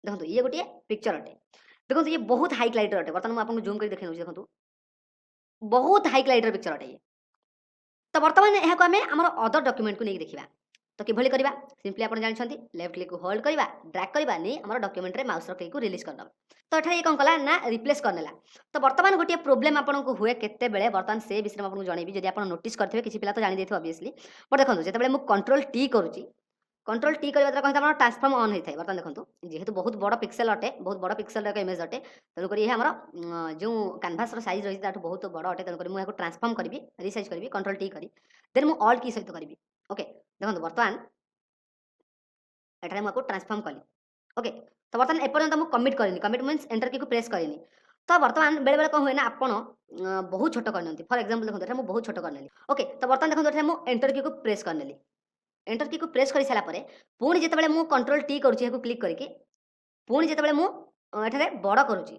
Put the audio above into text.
देखो ये गोटे पिक्चर अटे देखो ये बहुत हाइलाइटर अटे बर्तमान मुझे जूम कर देखा देखो बहुत हाइलाइटर पिक्चर अटे ये तो बर्तमान यहाँ आम आम अदर डॉक्यूमेंट को नहीं देखा तो किभली करवा सिंपली आप जानते लेफ्ट क्लिक को होल्ड करवा ड्रैग करवा नहीं आम डॉक्यूमेंट रे माउस क्लिक को रिलीज करदे तो ये कौन कला ना रिप्लेस करनेला तो बर्तमान गोटे प्रोब्लेम आपको हुए केते बेले बर्तमान से विषय में आपको जनइबी जब आप नोटिस करेंगे किसी पिला तो जानी देथिबे ऑब्वियसली बट देखो जिते मुझे कंट्रोल टी करुँची कंट्रोल टी करवा द्वारा कहते ट्रांसफॉर्म ऑन होता है बर्तमान देखो जेहेतु बहुत बड़ पिक्सेल अटे बहुत बड़ पिक्सेल एक इमेज अटे तेणुक ये आम जो कैनभास साइज रही है बहुत बड़ अटे तेणुक मुझे ट्रांसफॉर्म करी रिसाइज करी कंट्रोल टी करी देन मुझे ऑल की सहित करी ओके देखो बर्तमान एठारे मुझे ट्रांसफॉर्म कली ओके तो बर्तमान एपर्यंत मुझे कमिट करें कमिट मीन्स एंटर की को प्रेस करें तो बर्तमान बेले बेले कौन हुए ना आप बहुत छोट करनी फॉर एग्जांपल देखो मुझे बहुत छोट करनी ओके तो बर्तमान देखो मुझे एंटर की को प्रेस करनेली एंटर की को प्रेस कर सारा पर पुणी जिते मुझे कंट्रोल टी करुँची क्लिक करके पुणी जिते मुझे बड़ करुँची